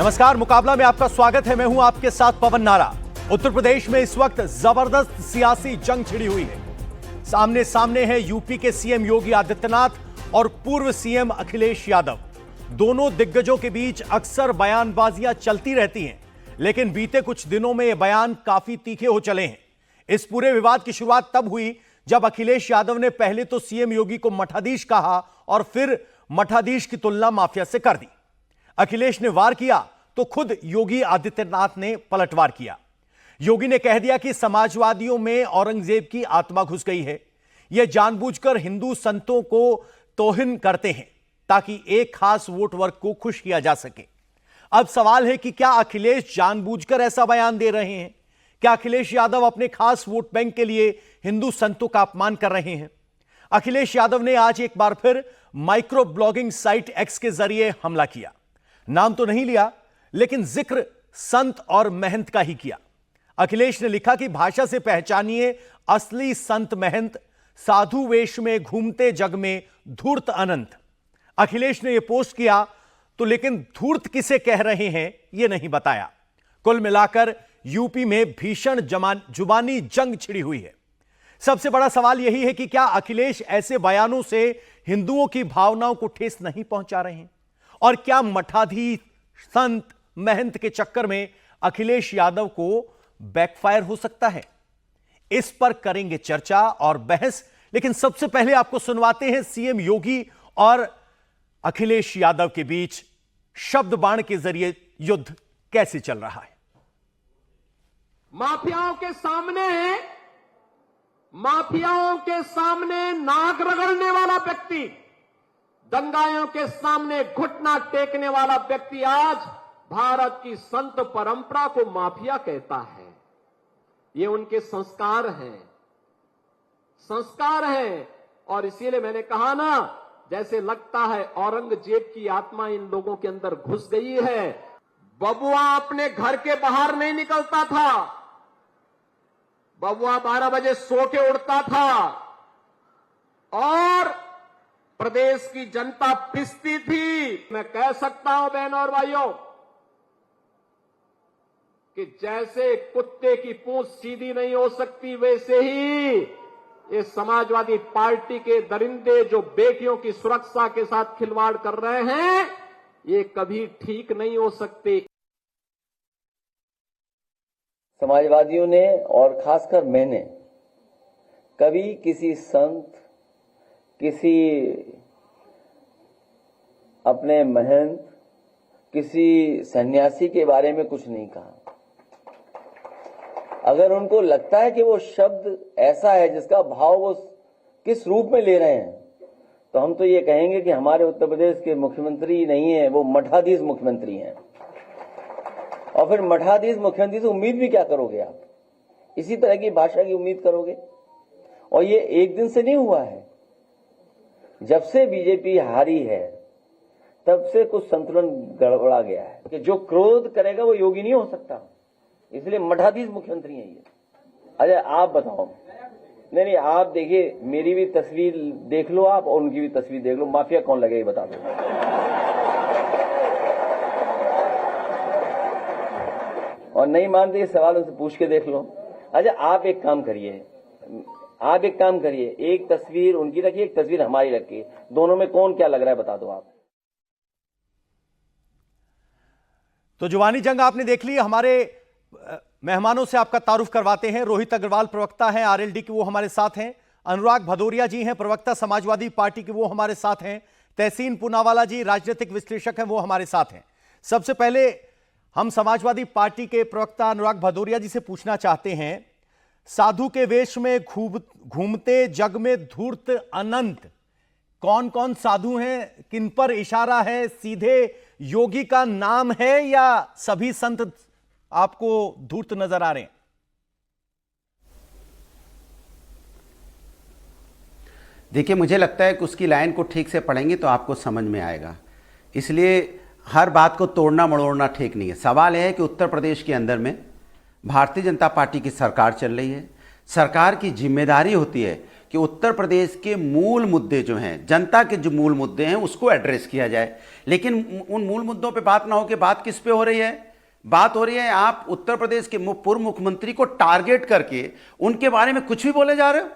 नमस्कार, मुकाबला में आपका स्वागत है। मैं हूं आपके साथ पवन नारा। उत्तर प्रदेश में इस वक्त जबरदस्त सियासी जंग छिड़ी हुई है। सामने सामने है यूपी के सीएम योगी आदित्यनाथ और पूर्व सीएम अखिलेश यादव। दोनों दिग्गजों के बीच अक्सर बयानबाजियां चलती रहती हैं, लेकिन बीते कुछ दिनों में ये बयान काफी तीखे हो चले हैं। इस पूरे विवाद की शुरुआत तब हुई जब अखिलेश यादव ने पहले तो सीएम योगी को मठाधीश कहा और फिर मठाधीश की तुलना माफिया से कर दी। अखिलेश ने वार किया तो खुद योगी आदित्यनाथ ने पलटवार किया। योगी ने कह दिया कि समाजवादियों में औरंगजेब की आत्मा घुस गई है। यह जानबूझकर हिंदू संतों को तौहीन करते हैं ताकि एक खास वोट वर्ग को खुश किया जा सके। अब सवाल है कि क्या अखिलेश जानबूझकर ऐसा बयान दे रहे हैं? क्या अखिलेश यादव अपने खास वोट बैंक के लिए हिंदू संतों का अपमान कर रहे हैं? अखिलेश यादव ने आज एक बार फिर माइक्रो ब्लॉगिंग साइट एक्स के जरिए हमला किया। नाम तो नहीं लिया, लेकिन जिक्र संत और महंत का ही किया। अखिलेश ने लिखा कि भाषा से पहचानिए असली संत महंत, साधु वेश में घूमते जग में धूर्त अनंत। अखिलेश ने यह पोस्ट किया तो लेकिन धूर्त किसे कह रहे हैं यह नहीं बताया। कुल मिलाकर यूपी में भीषण जुबानी जंग छिड़ी हुई है। सबसे बड़ा सवाल यही है कि क्या अखिलेश ऐसे बयानों से हिंदुओं की भावनाओं को ठेस नहीं पहुंचा रहे हैं? और क्या मठाधीश, संत, महंत के चक्कर में अखिलेश यादव को बैकफायर हो सकता है? इस पर करेंगे चर्चा और बहस, लेकिन सबसे पहले आपको सुनवाते हैं सीएम योगी और अखिलेश यादव के बीच शब्द बाण के जरिए युद्ध कैसे चल रहा है। माफियाओं के सामने नाक रगड़ने वाला व्यक्ति, दंगाइयों के सामने घुटना टेकने वाला व्यक्ति आज भारत की संत परंपरा को माफिया कहता है। ये उनके संस्कार हैं और इसीलिए मैंने कहा ना, जैसे लगता है औरंगजेब की आत्मा इन लोगों के अंदर घुस गई है। बबुआ अपने घर के बाहर नहीं निकलता था, बबुआ 12 बजे सो के उठता था और प्रदेश की जनता पिसती थी। मैं कह सकता हूं बहनों और भाइयों कि जैसे कुत्ते की पूंछ सीधी नहीं हो सकती, वैसे ही ये समाजवादी पार्टी के दरिंदे जो बेटियों की सुरक्षा के साथ खिलवाड़ कर रहे हैं, ये कभी ठीक नहीं हो सकते। समाजवादियों ने और खासकर मैंने कभी किसी संत, किसी अपने महंत, किसी सन्यासी के बारे में कुछ नहीं कहा। अगर उनको लगता है कि वो शब्द ऐसा है जिसका भाव वो किस रूप में ले रहे हैं, तो हम तो ये कहेंगे कि हमारे उत्तर प्रदेश के मुख्यमंत्री नहीं है, वो मठाधीश मुख्यमंत्री हैं। और फिर मठाधीश मुख्यमंत्री से उम्मीद भी क्या करोगे आप? इसी तरह की भाषा की उम्मीद करोगे? और ये एक दिन से नहीं हुआ है। जब से बीजेपी हारी है तब से कुछ संतुलन गड़बड़ा गया है कि जो क्रोध करेगा वो योगी नहीं हो सकता, इसलिए मठाधीश मुख्यमंत्री हैं ये। अरे आप बताओ, नहीं आप देखिए, मेरी भी तस्वीर देख लो आप और उनकी भी तस्वीर देख लो, माफिया कौन लगे ये बता दो। और नहीं मानते ये सवाल उनसे पूछ के देख लो। अच्छा आप एक काम करिए, एक तस्वीर उनकी रखिए, एक तस्वीर हमारी रखिए, दोनों में कौन क्या लग रहा है बता दो आप। तो जुबानी जंग आपने देख ली। हमारे मेहमानों से आपका तारुफ करवाते हैं। रोहित अग्रवाल प्रवक्ता हैं आरएलडी के, वो हमारे साथ हैं। अनुराग भदौरिया जी हैं, प्रवक्ता समाजवादी पार्टी के, वो हमारे साथ हैं। तहसीन पूनावाला जी राजनीतिक विश्लेषक हैं, वो हमारे साथ हैं। सबसे पहले हम समाजवादी पार्टी के प्रवक्ता अनुराग भदौरिया जी से पूछना चाहते हैं, साधु के वेश में घूमते जग में धूर्त अनंत, कौन कौन साधु हैं, किन पर इशारा है? सीधे योगी का नाम है या सभी संत आपको धूर्त नजर आ रहे हैं? देखिए, मुझे लगता है कि उसकी लाइन को ठीक से पढ़ेंगे तो आपको समझ में आएगा। इसलिए हर बात को तोड़ना मड़ोड़ना ठीक नहीं है। सवाल यह है कि उत्तर प्रदेश के अंदर में भारतीय जनता पार्टी की सरकार चल रही है। सरकार की जिम्मेदारी होती है कि उत्तर प्रदेश के मूल मुद्दे जो हैं, जनता के जो मूल मुद्दे हैं, उसको एड्रेस किया जाए। लेकिन उन मूल मुद्दों पे बात ना हो के बात किस पे हो रही है? बात हो रही है आप उत्तर प्रदेश के पूर्व मुख्यमंत्री को टारगेट करके उनके बारे में कुछ भी बोले जा रहे हो।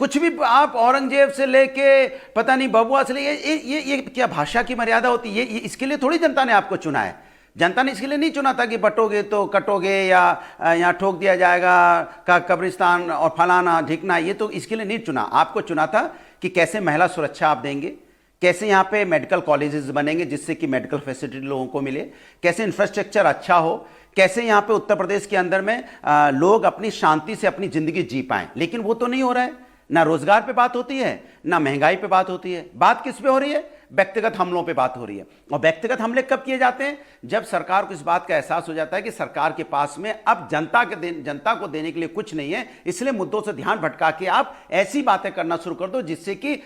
कुछ भी आप औरंगजेब से लेके पता नहीं बबुआ से लेके ये क्या भाषा की मर्यादा होती है? ये इसके लिए थोड़ी जनता ने आपको चुना है। जनता ने इसके लिए नहीं चुना था कि बटोगे तो कटोगे या यहाँ ठोक दिया जाएगा का कब्रिस्तान और फलाना ढिकना, ये तो इसके लिए नहीं चुना। आपको चुना था कि कैसे महिला सुरक्षा आप देंगे, कैसे यहाँ पे मेडिकल कॉलेजेस बनेंगे जिससे कि मेडिकल फैसिलिटी लोगों को मिले, कैसे इंफ्रास्ट्रक्चर अच्छा हो, कैसे यहाँ पे उत्तर प्रदेश के अंदर में लोग अपनी शांति से अपनी जिंदगी जी पाएं। लेकिन वो तो नहीं हो रहा है। ना रोजगार पे बात होती है, ना महंगाई पे बात होती है। बात किस पे हो रही है? व्यक्तिगत हमलों पे बात हो रही है। और व्यक्तिगत हमले कब किए जाते हैं? जब सरकार को इस बात का एहसास हो जाता है कि सरकार के पास में अब जनता को देने के लिए कुछ नहीं है, इसलिए मुद्दों से ध्यान भटका के आप ऐसी बातें करना शुरू कर दो जिससे कि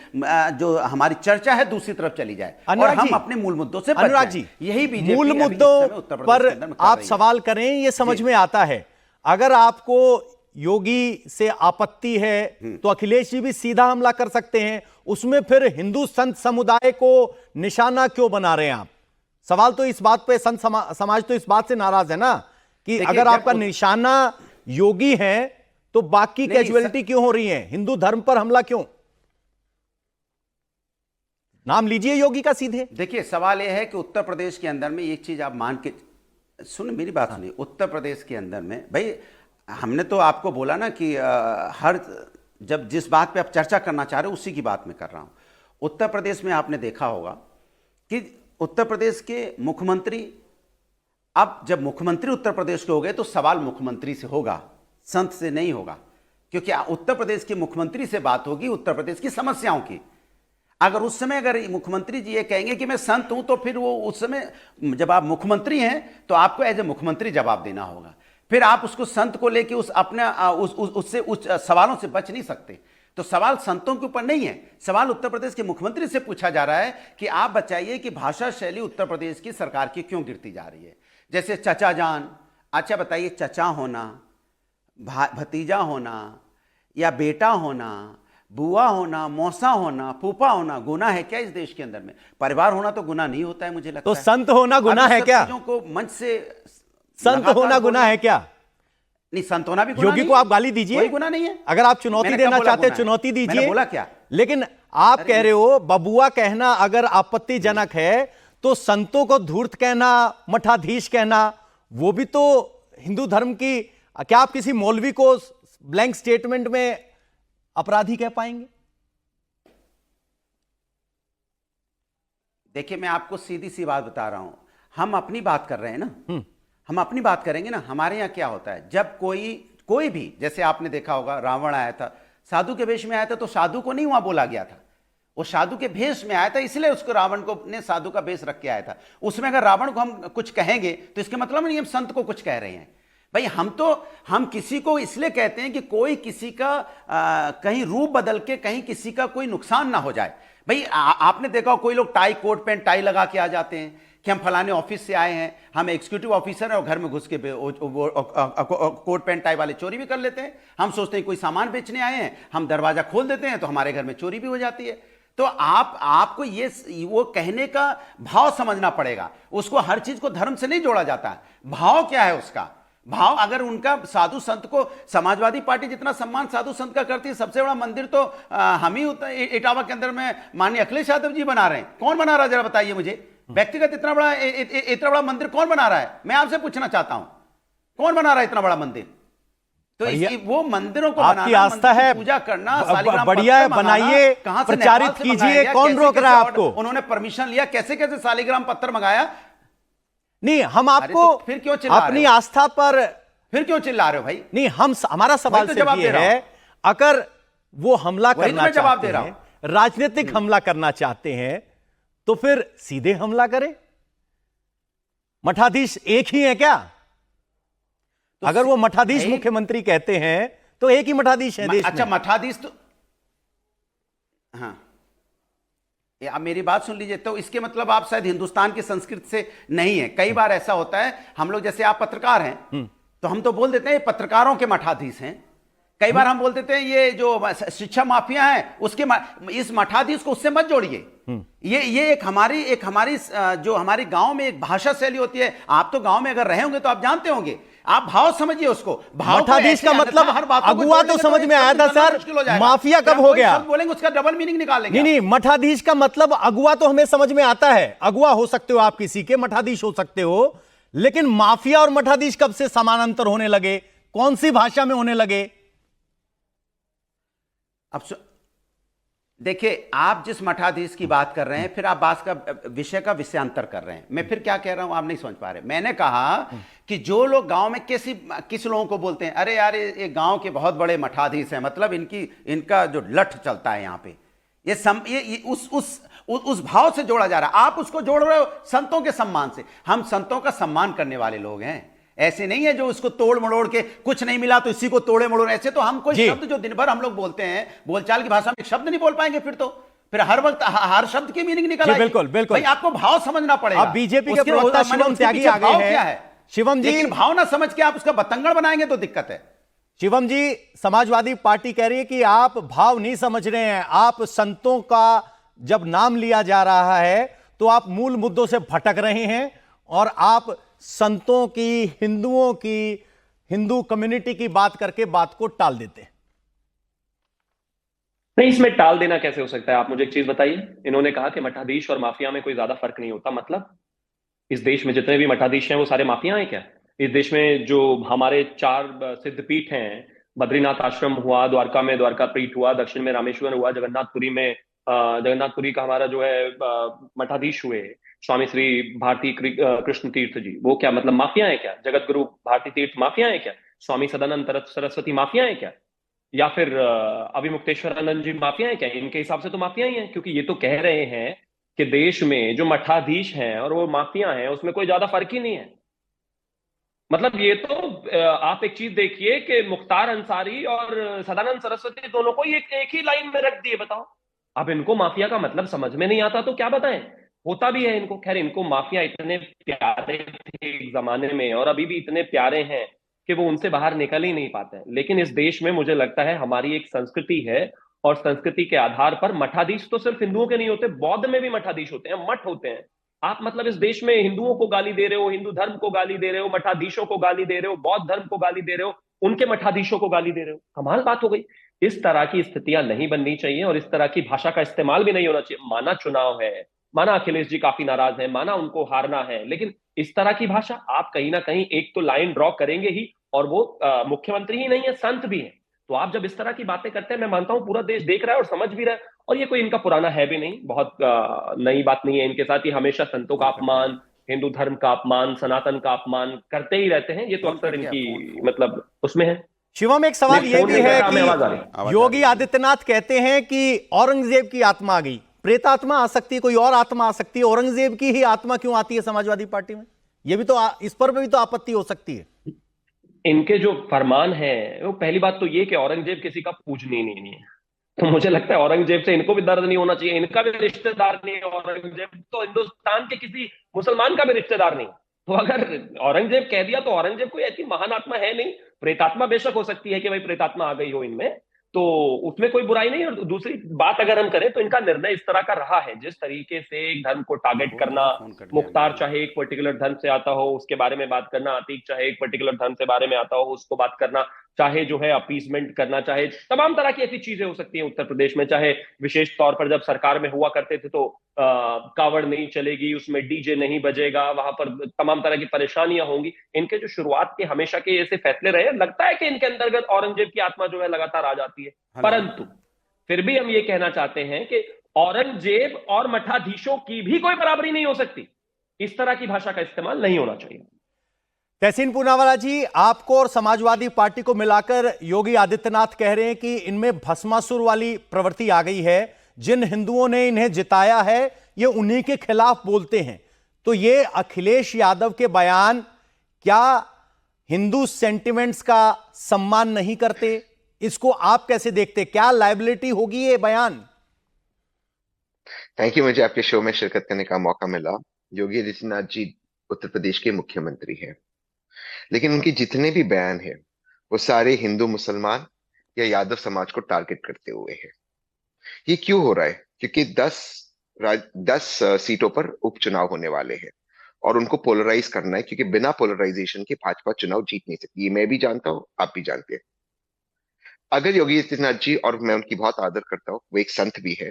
जो हमारी चर्चा है दूसरी तरफ चली जाए और हम अपने मूल मुद्दों से बच जाएं। यही बीजेपी मूल मुद्दों पर आप सवाल करें, ये समझ में आता है। अगर आपको योगी से आपत्ति है तो अखिलेश जी भी सीधा हमला कर सकते हैं, उसमें फिर हिंदू संत समुदाय को निशाना क्यों बना रहे हैं आप? सवाल तो इस बात पे संत समाज तो इस बात से नाराज है ना कि अगर आपका निशाना योगी है तो बाकी कैजुअलिटी क्यों हो रही है? हिंदू धर्म पर हमला क्यों? नाम लीजिए योगी का सीधे। देखिए, सवाल यह है कि उत्तर प्रदेश के अंदर में एक चीज आप मान के सुन, मेरी बात सुनिए। उत्तर प्रदेश के अंदर में भाई हमने तो आपको बोला ना कि जब जिस बात पे आप चर्चा करना चाह रहे हो उसी की बात में कर रहा हूं। उत्तर प्रदेश में आपने देखा होगा कि उत्तर प्रदेश के मुख्यमंत्री, अब जब मुख्यमंत्री उत्तर प्रदेश के हो गए तो सवाल मुख्यमंत्री से होगा, संत से नहीं होगा। क्योंकि उत्तर प्रदेश के मुख्यमंत्री से बात होगी उत्तर प्रदेश की समस्याओं की। अगर उस समय अगर मुख्यमंत्री जी ये कहेंगे कि मैं संत हूं, तो फिर वो उस समय जब आप मुख्यमंत्री हैं तो आपको एज ए मुख्यमंत्री जवाब देना होगा। फिर आप उसको संत को लेके उस सवालों से बच नहीं सकते। तो सवाल संतों के ऊपर नहीं है, सवाल उत्तर प्रदेश के मुख्यमंत्री से पूछा जा रहा है कि आप बताइए कि भाषा शैली उत्तर प्रदेश की सरकार की क्यों गिरती जा रही है। जैसे चचा जान, अच्छा बताइए, चचा होना, भतीजा होना या बेटा होना, बुआ होना, मौसा होना, फूफा होना गुनाह है क्या इस देश के अंदर में? परिवार होना तो गुनाह नहीं होता है मुझे लगता है। तो संत होना गुनाह है क्या? चीजों को मंच से संत होना गुनाह है क्या? नहीं, संत होना भी गुनाह योगी नहीं, को आप गाली दीजिए, कोई गुनाह नहीं है। अगर आप चुनौती देना चाहते हैं चुनौती दीजिए। मैंने बोला क्या? लेकिन आप कह रहे हो बबुआ कहना अगर आपत्तिजनक है तो संतों को धूर्त कहना, मठाधीश कहना, वो भी तो हिंदू धर्म की, क्या आप किसी मौलवी को ब्लैंक स्टेटमेंट में अपराधी कह पाएंगे? देखिए, मैं आपको सीधी सी बात बता रहा हूं, हम अपनी बात कर रहे हैं ना, हम अपनी बात करेंगे ना। हमारे यहां क्या होता है, जब कोई भी, जैसे आपने देखा होगा रावण आया था, साधु के वेश में आया था, तो साधु को नहीं वहां बोला गया था, वो साधु के भेष में आया था, इसलिए उसको रावण को ने साधु का भेष रख के आया था। उसमें अगर रावण को हम कुछ कहेंगे तो इसका मतलब नहीं हम संत को कुछ कह रहे हैं। भाई हम किसी को इसलिए कहते हैं कि कोई किसी का कहीं रूप बदल के कहीं किसी का कोई नुकसान ना हो जाए। भाई आपने देखा कोई लोग टाई, कोट पैंट टाई लगा के आ जाते हैं कि हम फलाने ऑफिस से आए हैं, हम एग्जीक्यूटिव ऑफिसर हैं, और घर में घुस के कोट पैंट टाई वाले चोरी भी कर लेते हैं। हम सोचते हैं कोई सामान बेचने आए हैं, हम दरवाजा खोल देते हैं तो हमारे घर में चोरी भी हो जाती है। तो आपको ये वो कहने का भाव समझना पड़ेगा। उसको हर चीज को धर्म से नहीं जोड़ा जाता है। भाव क्या है उसका? भाव अगर उनका साधु संत को, समाजवादी पार्टी जितना सम्मान साधु संत का करती है, सबसे बड़ा मंदिर तो हम ही इटावा के अंदर में माननीय अखिलेश यादव जी बना रहे हैं। कौन बना रहा है जरा बताइए मुझे? व्यक्तिगत इतना बड़ा मंदिर कौन बना रहा है? मैं आपसे पूछना चाहता हूं, कौन बना रहा है इतना बड़ा मंदिर? तो वो मंदिरों को आपकी आस्था है, पूजा करना, बढ़िया है, बनाइए, प्रचारित कीजिए, कौन रोक रहा है आपको? उन्होंने परमिशन लिया, कैसे कैसे शालिग्राम पत्थर मंगाया? नहीं, हम आपको तो फिर क्यों चिल्ला अपनी आस्था पर फिर क्यों चिल्ला रहे हो भाई? नहीं, हमारा सवाल तो सिर्फ ये है, अगर वो हमला करना जवाब चाहते हैं, राजनीतिक हमला करना चाहते हैं, तो फिर सीधे हमला करें। मठाधीश एक ही है क्या? तो अगर वो मठाधीश मुख्यमंत्री कहते हैं तो एक ही मठाधीश है देश में। अच्छा, मठाधीश तो हाँ, आप मेरी बात सुन लीजिए। तो इसके मतलब आप शायद हिंदुस्तान की संस्कृति से नहीं है। कई बार ऐसा होता है, हम लोग, जैसे आप पत्रकार हैं तो हम तो बोल देते हैं पत्रकारों के मठाधीश हैं, कई बार हम बोलते थे ये जो शिक्षा माफिया है उसके इस मठाधीश को उससे मत जोड़िए। ये एक हमारी जो हमारी गांव में एक भाषा शैली होती है। आप तो गांव में अगर रहे होंगे तो आप जानते होंगे, आप भाव समझिए उसको। भाव मठाधीश का मतलब अगुवा तो समझ में आया था सर, माफिया कब हो गया बोलेंगे उसका डबल मीनिंग निकालेंगे। नहीं, मठाधीश का मतलब अगुवा तो हमें समझ में आता है, अगुवा हो सकते हो आप किसी के, मठाधीश हो सकते हो, लेकिन माफिया और मठाधीश कब से समानांतर होने लगे, कौन सी भाषा में होने लगे? अब देखिए, आप जिस मठाधीश की बात कर रहे हैं, फिर आप बात का विषय का विषयांतर कर रहे हैं। मैं फिर क्या कह रहा हूं आप नहीं समझ पा रहे। मैंने कहा कि जो लोग गांव में किस लोगों को बोलते हैं, अरे यार ये गांव के बहुत बड़े मठाधीश हैं, मतलब इनका जो लठ चलता है यहाँ पे, ये उस भाव से जोड़ा जा रहा है। आप उसको जोड़ रहे हो संतों के सम्मान से। हम संतों का सम्मान करने वाले लोग हैं, ऐसे नहीं है जो उसको तोड़ मड़ोड़ के कुछ नहीं मिला तो इसी को तोड़े मड़ोड़। ऐसे तो हम कोई शब्द जो दिन भर हम लोग बोलते हैं बोलचाल की भाषा में, शब्द नहीं बोल पाएंगे फिर हर वक्त हर शब्द की मीनिंग निकालेंगे। बिल्कुल बिल्कुल भाई, आपको भाव समझना पड़ेगा। अब बीजेपी के प्रवक्ता शिवम त्यागी आ गए हैं। शिवम जी, लेकिन भाव ना समझ के आप उसका बतंगड़ बनाएंगे तो दिक्कत है। शिवम जी, समाजवादी पार्टी कह रही है कि आप भाव नहीं समझ रहे हैं, आप संतों का जब नाम लिया जा रहा है तो आप मूल मुद्दों से भटक रहे हैं और आप संतों की, हिंदुओं की, हिंदू कम्युनिटी की बात करके बात को टाल देते हैं। नहीं, इसमें टाल देना कैसे हो सकता है? आप मुझे एक चीज बताइए। इन्होंने कहा कि मठाधीश और माफिया में कोई ज्यादा फर्क नहीं होता। मतलब इस देश में जितने भी मठाधीश हैं वो सारे माफिया हैं क्या? इस देश में जो हमारे 4 सिद्धपीठ हैं, बद्रीनाथ आश्रम हुआ, द्वारका में द्वारका पीठ हुआ, दक्षिण में रामेश्वर हुआ, जगन्नाथपुरी का हमारा जो है मठाधीश हुए स्वामी श्री भारती कृष्ण तीर्थ जी, वो क्या मतलब माफिया है क्या? जगत गुरु भारती तीर्थ माफिया है क्या? स्वामी सदानंद सरस्वती माफिया है क्या? या फिर अभिमुक्तेश्वरानंद जी माफिया है क्या? इनके हिसाब से तो माफिया ही है, क्योंकि ये तो कह रहे हैं कि देश में जो मठाधीश हैं और वो माफिया हैं उसमें कोई ज्यादा फर्क ही नहीं है। मतलब ये तो आप एक चीज देखिए कि मुख्तार अंसारी और सदानंद सरस्वती दोनों को एक ही लाइन में रख दिए। बताओ, अब इनको माफिया का मतलब समझ में नहीं आता तो क्या बताएं? होता भी है इनको। खैर, इनको माफिया इतने प्यारे थे एक जमाने में और अभी भी इतने प्यारे हैं कि वो उनसे बाहर निकल ही नहीं पाते हैं। लेकिन इस देश में मुझे लगता है हमारी एक संस्कृति है और संस्कृति के आधार पर मठाधीश तो सिर्फ हिंदुओं के नहीं होते, बौद्ध में भी मठाधीश होते हैं, मठ होते हैं। आप मतलब इस देश में हिंदुओं को गाली दे रहे हो, हिंदू धर्म को गाली दे रहे हो, मठाधीशों को गाली दे रहे हो, बौद्ध धर्म को गाली दे रहे हो, उनके मठाधीशों को गाली दे रहे हो। कमाल बात हो गई। इस तरह की स्थितियां नहीं बननी चाहिए और इस तरह की भाषा का इस्तेमाल भी नहीं होना चाहिए। माना चुनाव है, माना अखिलेश जी काफी नाराज हैं, माना उनको हारना है, लेकिन इस तरह की भाषा आप कहीं ना कहीं एक तो लाइन ड्रॉ करेंगे ही। और वो मुख्यमंत्री ही नहीं है, संत भी है। तो आप जब इस तरह की बातें करते हैं, मैं मानता हूं पूरा देश देख रहा है और समझ भी रहा है। और ये कोई इनका पुराना है भी नहीं, बहुत नई बात नहीं है इनके साथ। ये हमेशा संतों का अपमान, हिंदू धर्म का अपमान, सनातन का अपमान करते ही रहते हैं। ये तो अक्सर इनकी मतलब उसमें है। शिवम, एक सवाल ये भी है कि योगी आदित्यनाथ कहते हैं कि औरंगजेब की आत्मा आ गई, प्रेतात्मा आ सकती है, कोई और आत्मा आ सकती है, औरंगजेब की ही आत्मा क्यों आती है समाजवादी पार्टी में? ये भी तो इस पर भी तो आपत्ति हो सकती है। इनके जो फरमान है, वो पहली बात तो ये कि औरंगजेब किसी का पूजनीय नहीं है, तो मुझे लगता है औरंगजेब से इनको भी दर्द नहीं होना चाहिए। इनका भी रिश्तेदार नहीं है औरंगजेब, तो हिंदुस्तान के किसी मुसलमान का भी रिश्तेदार नहीं। तो अगर औरंगजेब कह दिया तो औरंगजेब कोई ऐसी महान आत्मा है नहीं। प्रेतात्मा बेशक हो सकती है कि भाई प्रेतात्मा आ गई हो इनमें, तो उसमें कोई बुराई नहीं। और दूसरी बात अगर हम करें तो इनका निर्णय इस तरह का रहा है, जिस तरीके से एक धर्म को टारगेट करना, मुख्तार चाहे एक पर्टिकुलर धर्म से आता हो उसके बारे में बात करना, अतीक चाहे एक पर्टिकुलर धर्म से बारे में आता हो उसको बात करना, चाहे जो है अपीसमेंट करना, चाहे तमाम तरह की ऐसी चीजें हो सकती हैं उत्तर प्रदेश में। चाहे विशेष तौर पर जब सरकार में हुआ करते थे तो कावड़ नहीं चलेगी, उसमें डीजे नहीं बजेगा, वहां पर तमाम तरह की परेशानियां होंगी। इनके जो शुरुआत के हमेशा के ऐसे फैसले रहे, लगता है कि इनके अंतर्गत औरंगजेब की आत्मा जो है लगातार आ जाती है। परंतु फिर भी हम ये कहना चाहते हैं कि औरंगजेब और मठाधीशों की भी कोई बराबरी नहीं हो सकती। इस तरह की भाषा का इस्तेमाल नहीं होना चाहिए। तहसीन पूनावाला जी, आपको और समाजवादी पार्टी को मिलाकर योगी आदित्यनाथ कह रहे हैं कि इनमें भस्मासुर वाली प्रवृत्ति आ गई है, जिन हिंदुओं ने इन्हें जिताया है ये उन्हीं के खिलाफ बोलते हैं। तो ये अखिलेश यादव के बयान क्या हिंदू सेंटिमेंट्स का सम्मान नहीं करते? इसको आप कैसे देखते? क्या लायबिलिटी होगी ये बयान? थैंक यू, मुझे आपके शो में शिरकत करने का मौका मिला। योगी आदित्यनाथ जी उत्तर प्रदेश के मुख्यमंत्री हैं, लेकिन उनके जितने भी बयान हैं वो सारे हिंदू मुसलमान या यादव समाज को टारगेट करते हुए है। ये क्यों हो रहा है? क्योंकि 10 सीटों पर उपचुनाव होने वाले हैं और उनको पोलराइज करना है, क्योंकि बिना पोलराइजेशन के भाजपा चुनाव जीत नहीं सकती। ये मैं भी जानता हूं, आप भी जानते हैं। अगर योगी आदित्यनाथ जी, और मैं उनकी बहुत आदर करता हूँ, वो एक संत भी है,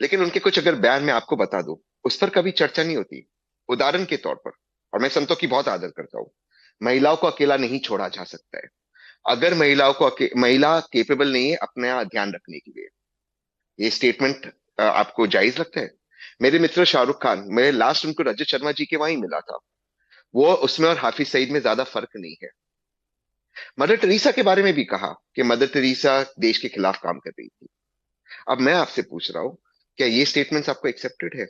लेकिन उनके कुछ अगर बयान मैं आपको बता दूं, उस पर कभी चर्चा नहीं होती। उदाहरण के तौर पर, और मैं संतों की बहुत आदर करता हूँ, महिलाओं को अकेला नहीं छोड़ा जा सकता है। अगर महिला केपेबल नहीं है अपना ध्यान रखने के लिए, ये स्टेटमेंट आपको जायज लगता है? मेरे मित्र शाहरुख खान, मैं लास्ट उनको रजत शर्मा जी के वहीं मिला था, वो उसमें और हाफिज सईद में ज्यादा फर्क नहीं है। मदर टेरेसा के बारे में भी कहा कि मदर टेरेसा देश के खिलाफ काम कर रही थी। अब मैं आपसे पूछ रहा हूं, क्या ये स्टेटमेंट्स आपको एक्सेप्टेड है?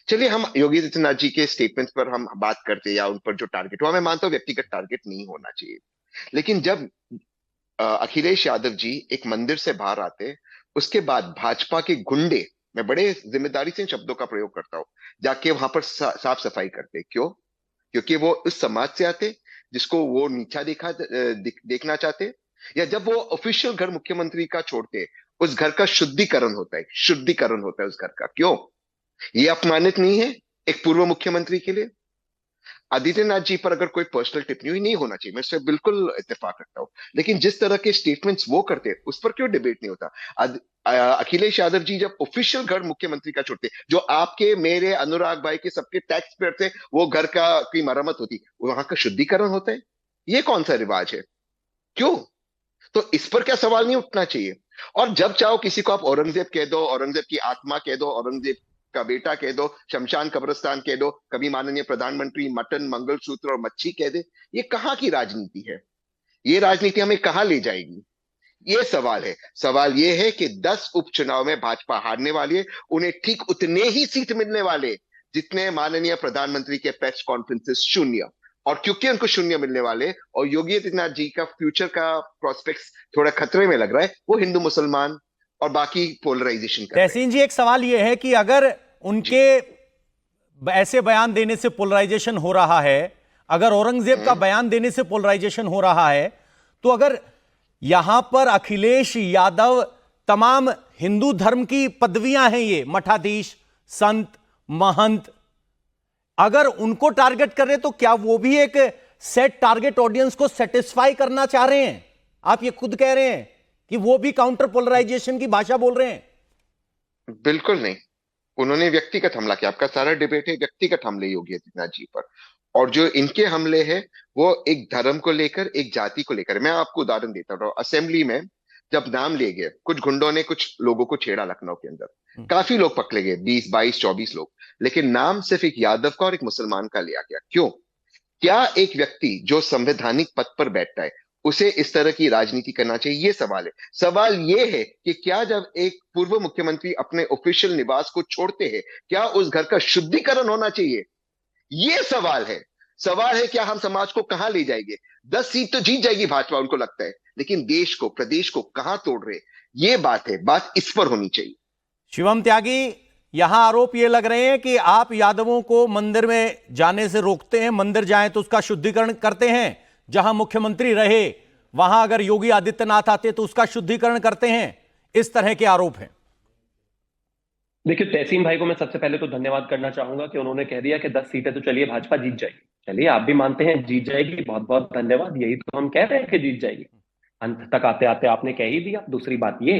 चलिए हम योगी आदित्यनाथ जी के स्टेटमेंट्स पर हम बात करते हैं, या उन पर जो टारगेट हुआ, मैं मानता हूं व्यक्तिगत टारगेट नहीं होना चाहिए। लेकिन जब अखिलेश यादव जी एक मंदिर से बाहर आते, उसके बाद भाजपा के गुंडे, मैं बड़े जिम्मेदारी से इन शब्दों का प्रयोग करता हूं, जाके वहां पर साफ सफाई करते। क्यों? क्योंकि वो उस समाज से आते जिसको वो नीचा देखना चाहते, या जब वो ऑफिशियल घर मुख्यमंत्री का छोड़ते, उस घर का शुद्धिकरण होता है, शुद्धिकरण होता है उस घर का। क्यों? ये अपमानित नहीं है एक पूर्व मुख्यमंत्री के लिए? आदित्यनाथ जी पर अगर कोई पर्सनल टिप्पणी हुई, नहीं होना चाहिए, मैं इससे बिल्कुल इत्तेफाक रखता हूं, लेकिन जिस तरह के स्टेटमेंट्स वो करते हैं उस पर क्यों डिबेट नहीं होता? अखिलेश यादव जी जब ऑफिशियल घर मुख्यमंत्री का छोड़ते, जो आपके, मेरे, अनुराग भाई के, सबके टैक्स पेयर थे, वो घर का की मरम्मत होती, वहां का शुद्धिकरण होता है। ये कौन सा रिवाज है? क्यों? तो इस पर क्या सवाल नहीं उठना चाहिए? और जब चाहो किसी को आप औरंगजेब कह दो, औरंगजेब की आत्मा कह दो, औरंगजेब का बेटा कह दो, शमशान कब्रिस्तान कह दो, कभी माननीय प्रधानमंत्री मटन, मंगलसूत्र और मच्छी कह दे। ये कहाँ की राजनीति है? ये राजनीति हमें कहाँ ले जाएगी? ये सवाल है। सवाल ये है कि 10 उपचुनाव में भाजपा हारने वाली है, उन्हें ठीक उतने ही सीट मिलने वाले जितने माननीय प्रधानमंत्री के प्रेस कॉन्फ्रेंसेस शून्य। और क्योंकि उनको शून्य मिलने वाले, और योगी आदित्यनाथ जी का फ्यूचर का प्रोस्पेक्ट्स थोड़ा खतरे में लग रहा है, वो हिंदू मुसलमान और बाकी पोलराइजेशन कर रहे हैं। तहसीन जी, एक सवाल यह है कि अगर उनके ऐसे बयान देने से पोलराइजेशन हो रहा है, अगर औरंगजेब का बयान देने से पोलराइजेशन हो रहा है, तो अगर यहां पर अखिलेश यादव तमाम हिंदू धर्म की पदवियां हैं, ये मठाधीश, संत, महंत, अगर उनको टारगेट कर रहे तो क्या वो भी एक सेट टारगेट ऑडियंस को सेटिस्फाई करना चाह रहे हैं? आप ये खुद कह रहे हैं कि वो भी काउंटर पोलराइजेशन की भाषा बोल रहे हैं। बिल्कुल नहीं, उन्होंने व्यक्तिगत हमला किया। आपका सारा डिबेट है व्यक्तिगत हमले योगी आदित्यनाथ जी पर, और जो इनके हमले हैं वो एक धर्म को लेकर, एक जाति को लेकर। मैं आपको उदाहरण देता हूँ, असेंबली में जब नाम लिए गए, कुछ गुंडों ने कुछ लोगों को छेड़ा लखनऊ के अंदर, काफी लोग पकड़े गए, 20, 22, 24 लोग, लेकिन नाम सिर्फ एक यादव का और एक मुसलमान का लिया गया। क्यों? क्या एक व्यक्ति जो संवैधानिक पद पर बैठता है उसे इस तरह की राजनीति करना चाहिए? ये सवाल है। सवाल ये है कि क्या जब एक पूर्व मुख्यमंत्री अपने ऑफिशियल निवास को छोड़ते हैं, क्या उस घर का शुद्धिकरण होना चाहिए? ये सवाल है। सवाल है क्या हम समाज को कहां ले जाएंगे? 10 सीट तो जीत जाएगी भाजपा, उनको लगता है, लेकिन देश को, प्रदेश को कहां तोड़ रहे? ये बात है, बात इस पर होनी चाहिए। शिवम त्यागी, यहां आरोप ये लग रहे हैं कि आप यादवों को मंदिर में जाने से रोकते हैं, मंदिर जाएं तो उसका शुद्धिकरण करते हैं, जहां मुख्यमंत्री रहे वहां अगर योगी आदित्यनाथ आते तो उसका शुद्धिकरण करते हैं, इस तरह के आरोप हैं। देखिए, तहसीन भाई को मैं सबसे पहले तो धन्यवाद करना चाहूंगा कि उन्होंने कह दिया कि 10 सीटें तो चलिए भाजपा जीत जाएगी। चलिए, आप भी मानते हैं जीत जाएगी, बहुत बहुत धन्यवाद। यही तो हम कह रहे हैं कि जीत जाएगी। अंत तक आते आते आपने कह ही दिया। दूसरी बात ये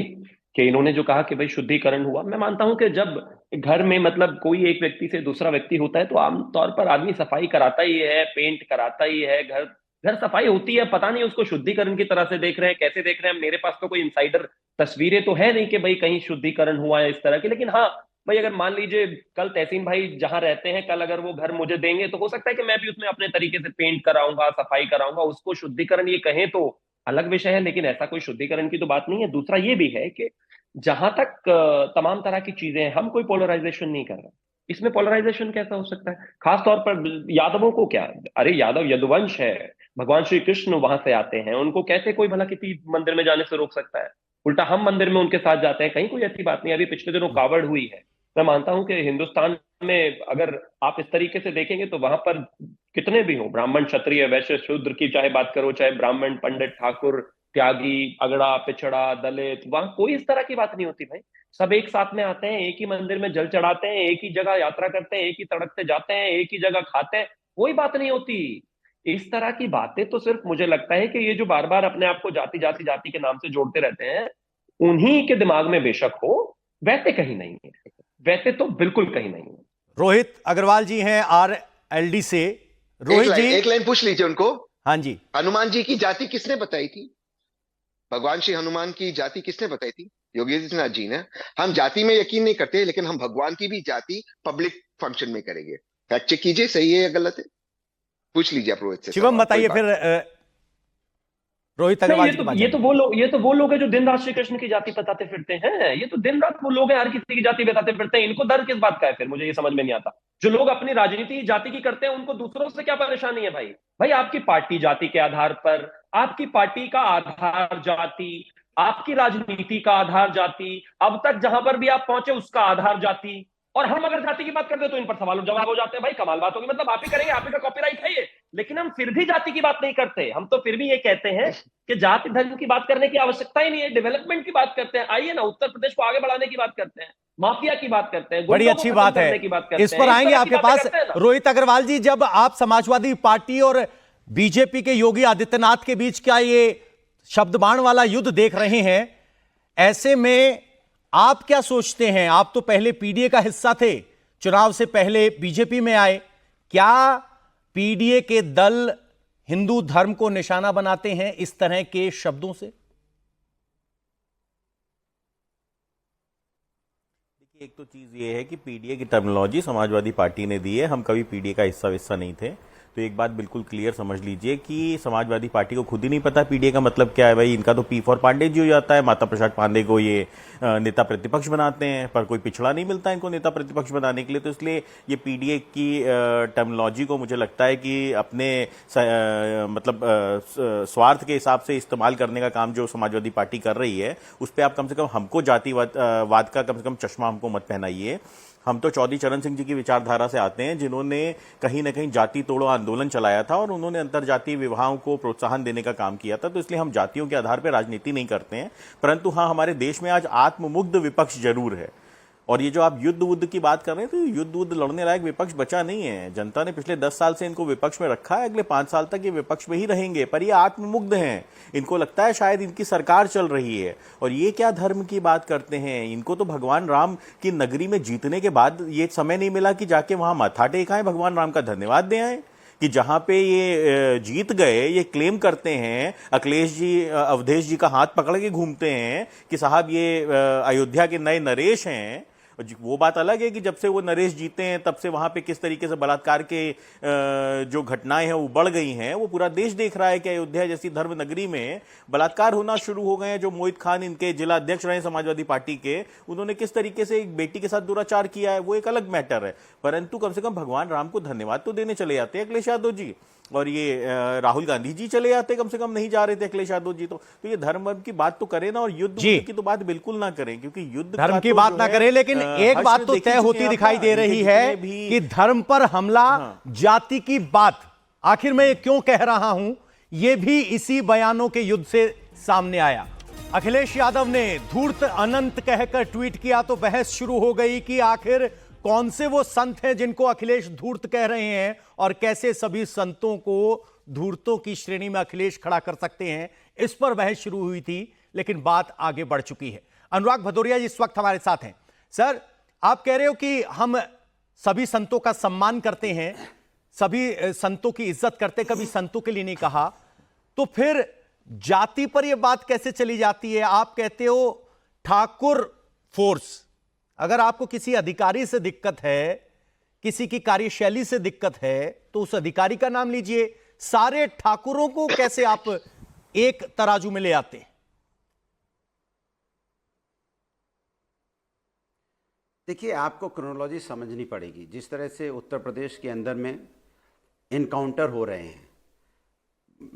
कि इन्होंने जो कहा कि भाई शुद्धिकरण हुआ, मैं मानता हूं कि जब घर में मतलब कोई एक व्यक्ति से दूसरा व्यक्ति होता है तो आमतौर पर आदमी सफाई कराता ही है, पेंट कराता ही है, घर घर सफाई होती है। पता नहीं उसको शुद्धिकरण की तरह से देख रहे हैं, कैसे देख रहे हैं। मेरे पास तो कोई इनसाइडर तस्वीरें तो है नहीं कि भाई कहीं शुद्धिकरण हुआ है इस तरह की, लेकिन हाँ भाई, अगर मान लीजिए कल तहसीन भाई जहां रहते हैं, कल अगर वो घर मुझे देंगे तो हो सकता है कि मैं भी उसमें अपने तरीके से पेंट कराऊंगा, सफाई कराऊंगा। उसको शुद्धिकरण ये कहें तो अलग विषय है, लेकिन ऐसा कोई शुद्धिकरण की तो बात नहीं है। दूसरा ये भी है कि जहां तक तमाम तरह की चीजें हैं, हम कोई पोलराइजेशन नहीं कर रहे। इसमें पोलराइजेशन कैसा हो सकता है? खास तौर पर यादवों को क्या, अरे यादव यदुवंश है, भगवान श्री कृष्ण वहां से आते हैं, उनको कैसे कोई भला किसी मंदिर में जाने से रोक सकता है? उल्टा हम मंदिर में उनके साथ जाते हैं, कहीं कोई ऐसी बात नहीं। अभी पिछले दिनों कावड़ हुई है। मैं मानता हूं कि हिंदुस्तान में अगर आप इस तरीके से देखेंगे तो वहां पर कितने भी हो, ब्राह्मण, क्षत्रिय, वैश्य, शूद्र की चाहे बात करो, चाहे ब्राह्मण, पंडित, ठाकुर, त्यागी, अगड़ा, पिछड़ा, दलित, वहां कोई इस तरह की बात नहीं होती भाई। सब एक साथ में आते हैं, एक ही मंदिर में जल चढ़ाते हैं, एक ही जगह यात्रा करते हैं, एक ही तड़कते जाते हैं, एक ही जगह खाते हैं, कोई बात नहीं होती। इस तरह की बातें तो सिर्फ मुझे लगता है कि ये जो बार बार अपने आप को जाति जाति जाति के नाम से जोड़ते रहते हैं, उन्हीं के दिमाग में बेशक हो, वैसे कहीं नहीं है, वैसे तो बिल्कुल कहीं नहीं है। रोहित अग्रवाल जी हैं RLD से। रोहित जी, एक लाइन पूछ लीजिए उनको। हाँ जी, हनुमान जी की जाति किसने बताई थी? भगवान श्री हनुमान की जाति किसने बताई थी? योगी आदित्यनाथ जी ने। हम जाति में यकीन नहीं करते, लेकिन हम भगवान की भी जाति पब्लिक फंक्शन में करेंगे। फैक्ट चेक कीजिए, सही है या गलत है, पूछ लीजिए आप रोहित से शिवम सवाल, बताइए कोई फिर। बात रोहित नहीं, अग्रवाल जी की बात ये तो वो लोग हैं जो दिन रात श्री कृष्ण की जाति बताते फिरते हैं। ये तो दिन रात वो लोग हैं, हर किसी की जाति बताते फिरते हैं। इनको डर किस बात का है फिर? मुझे ये समझ में नहीं आता। जो लोग अपनी राजनीति जाति की करते हैं, उनको दूसरों से क्या परेशानी है भाई? भाई आपकी पार्टी जाति के आधार पर, आपकी पार्टी का आधार जाति, आपकी राजनीति का आधार जाति, अब तक जहां पर भी आप पहुंचे उसका आधार जाति, और हम अगर जाति की बात करते हैं तो इन पर सवाल जवाब हो जाते हैं। भाई कमाल बात होगी, मतलब आप ही करेंगे, आप ही का कॉपीराइट है ये। लेकिन हम फिर भी जाति की बात नहीं करते, हम तो फिर भी ये कहते हैं कि जाति धर्म की बात करने की आवश्यकता ही नहीं है, डेवलपमेंट की बात करते हैं। आइए ना, उत्तर प्रदेश को आगे बढ़ाने की बात करते हैं, माफिया की बात करते हैं, बड़ी गुंडों को अच्छी खत्म बात है, करने की बात करते इस हैं। पर आएंगे तरह की आपके बातें पास। करते हैं ना। रोहित अग्रवाल जी, जब आप समाजवादी पार्टी और बीजेपी के योगी आदित्यनाथ के बीच का ये शब्दबाण वाला युद्ध देख रहे हैं, ऐसे में आप क्या सोचते हैं? आप तो पहले पीडीए का हिस्सा थे, चुनाव से पहले बीजेपी में आए। क्या पीडीए के दल हिंदू धर्म को निशाना बनाते हैं इस तरह के शब्दों से? देखिए, एक तो चीज ये है कि पीडीए की टर्मिनोलॉजी समाजवादी पार्टी ने दी है, हम कभी पीडीए का हिस्सा नहीं थे। तो एक बात बिल्कुल क्लियर समझ लीजिए कि समाजवादी पार्टी को खुद ही नहीं पता पीडीए का मतलब क्या है। भाई इनका तो पी फॉर पांडे जी हो जाता है, माता प्रसाद पांडे को ये नेता प्रतिपक्ष बनाते हैं, पर कोई पिछड़ा नहीं मिलता इनको नेता प्रतिपक्ष बनाने के लिए। तो इसलिए ये पीडीए की टर्मिनोलॉजी को मुझे लगता है कि अपने स्वार्थ के हिसाब से इस्तेमाल करने का काम जो समाजवादी पार्टी कर रही है, उस पर आप कम से कम हमको जातिवाद का कम से कम चश्मा हमको मत पहनाइए। हम तो चौधरी चरण सिंह जी की विचारधारा से आते हैं, जिन्होंने कहीं ना कहीं जाति तोड़ो आंदोलन चलाया था और उन्होंने अंतरजातीय विवाहों को प्रोत्साहन देने का काम किया था। तो इसलिए हम जातियों के आधार पर राजनीति नहीं करते हैं। परंतु हाँ, हमारे देश में आज आत्ममुग्ध विपक्ष जरूर है। और ये जो आप युद्ध की बात कर रहे हैं, तो युद्ध लड़ने लायक विपक्ष बचा नहीं है। जनता ने पिछले 10 साल से इनको विपक्ष में रखा है, अगले 5 साल तक ये विपक्ष में ही रहेंगे। पर ये आत्ममुग्ध हैं, इनको लगता है शायद इनकी सरकार चल रही है। और ये क्या धर्म की बात करते हैं? इनको तो भगवान राम की नगरी में जीतने के बाद ये समय नहीं मिला कि जाके वहां माथा टेकाएं, भगवान राम का धन्यवाद दे आए कि जहां पे ये जीत गए। ये क्लेम करते हैं, अखिलेश जी अवधेश जी का हाथ पकड़ के घूमते हैं कि साहब ये अयोध्या के नए नरेश हैं। वो बात अलग है कि जब से वो नरेश जीते हैं तब से वहां पे किस तरीके से बलात्कार के जो घटनाएं हैं वो बढ़ गई हैं। वो पूरा देश देख रहा है कि अयोध्या जैसी धर्म नगरी में बलात्कार होना शुरू हो गए हैं। जो मोहित खान इनके जिला अध्यक्ष रहे समाजवादी पार्टी के, उन्होंने किस तरीके से एक बेटी के साथ दुराचार किया है, वो एक अलग मैटर है। परंतु कम से कम भगवान राम को धन्यवाद तो देने चले जाते हैं अखिलेश यादव जी, और ये राहुल गांधी जी चले जाते, कम से कम नहीं जा रहे थे अखिलेश यादव जी। तो ये धर्म की बात तो करें ना, और युद्ध की तो बात बिल्कुल ना करें, क्योंकि युद्ध धर्म की बात ना करें। लेकिन एक बात तो तय होती दिखाई दे रही है कि धर्म पर हमला, जाति की बात आखिर मैं क्यों कह रहा हूं, यह भी इसी बयानों के युद्ध से सामने आया। अखिलेश यादव ने धूर्त अनंत कहकर ट्वीट किया तो बहस शुरू हो गई कि आखिर कौन से वो संत हैं जिनको अखिलेश धूर्त कह रहे हैं, और कैसे सभी संतों को धूर्तों की श्रेणी में अखिलेश खड़ा कर सकते हैं। इस पर बहस शुरू हुई थी, लेकिन बात आगे बढ़ चुकी है। अनुराग भदौरिया जी इस वक्त हमारे साथ हैं। सर, आप कह रहे हो कि हम सभी संतों का सम्मान करते हैं, सभी संतों की इज्जत करते, कभी संतों के लिए नहीं कहा, तो फिर जाति पर यह बात कैसे चली जाती है? आप कहते हो ठाकुर फोर्स। अगर आपको किसी अधिकारी से दिक्कत है, किसी की कार्यशैली से दिक्कत है, तो उस अधिकारी का नाम लीजिए। सारे ठाकुरों को कैसे आप एक तराजू में ले आते हैं? देखिए, आपको क्रोनोलॉजी समझनी पड़ेगी। जिस तरह से उत्तर प्रदेश के अंदर में इनकाउंटर हो रहे हैं,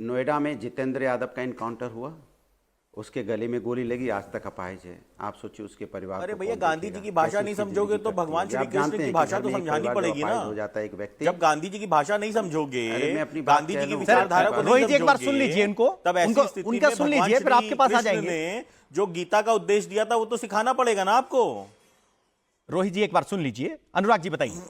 नोएडा में जितेंद्र यादव का इनकाउंटर हुआ, उसके गले में गोली लगी, आज तक अपाहिज है। आप सोचिए उसके परिवार अरे को भैया, कौन गांधी जी देखेगा? की भाषा कैसी नहीं उसकी समझोगे जिंदगी तो कटती भगवान होगी? श्री आप जानते कृष्ण हैं की कि भाषा घर तो में एक समझानी परिवार जो पड़ेगी ना। अपाहिज हो जाता है एक व्यक्ति। जब गांधी जी की भाषा नहीं समझोगे, अरे मैं अपनी बात गांधी कह जी की लूं। विचारधारा को सर, नहीं रोहित जी एक बार समझोगे, सुन लीजिए इनको। तब ऐसी उनको- स्थिति उनका में सुन भगवान लीजिए, फिर श्री आपके पास आ कृष्ण जाएंगे। ने जो गीता का उपदेश दिया था वो तो सिखाना पड़ेगा ना आपको। रोहित जी एक बार सुन लीजिए, अनुराग जी बताइए।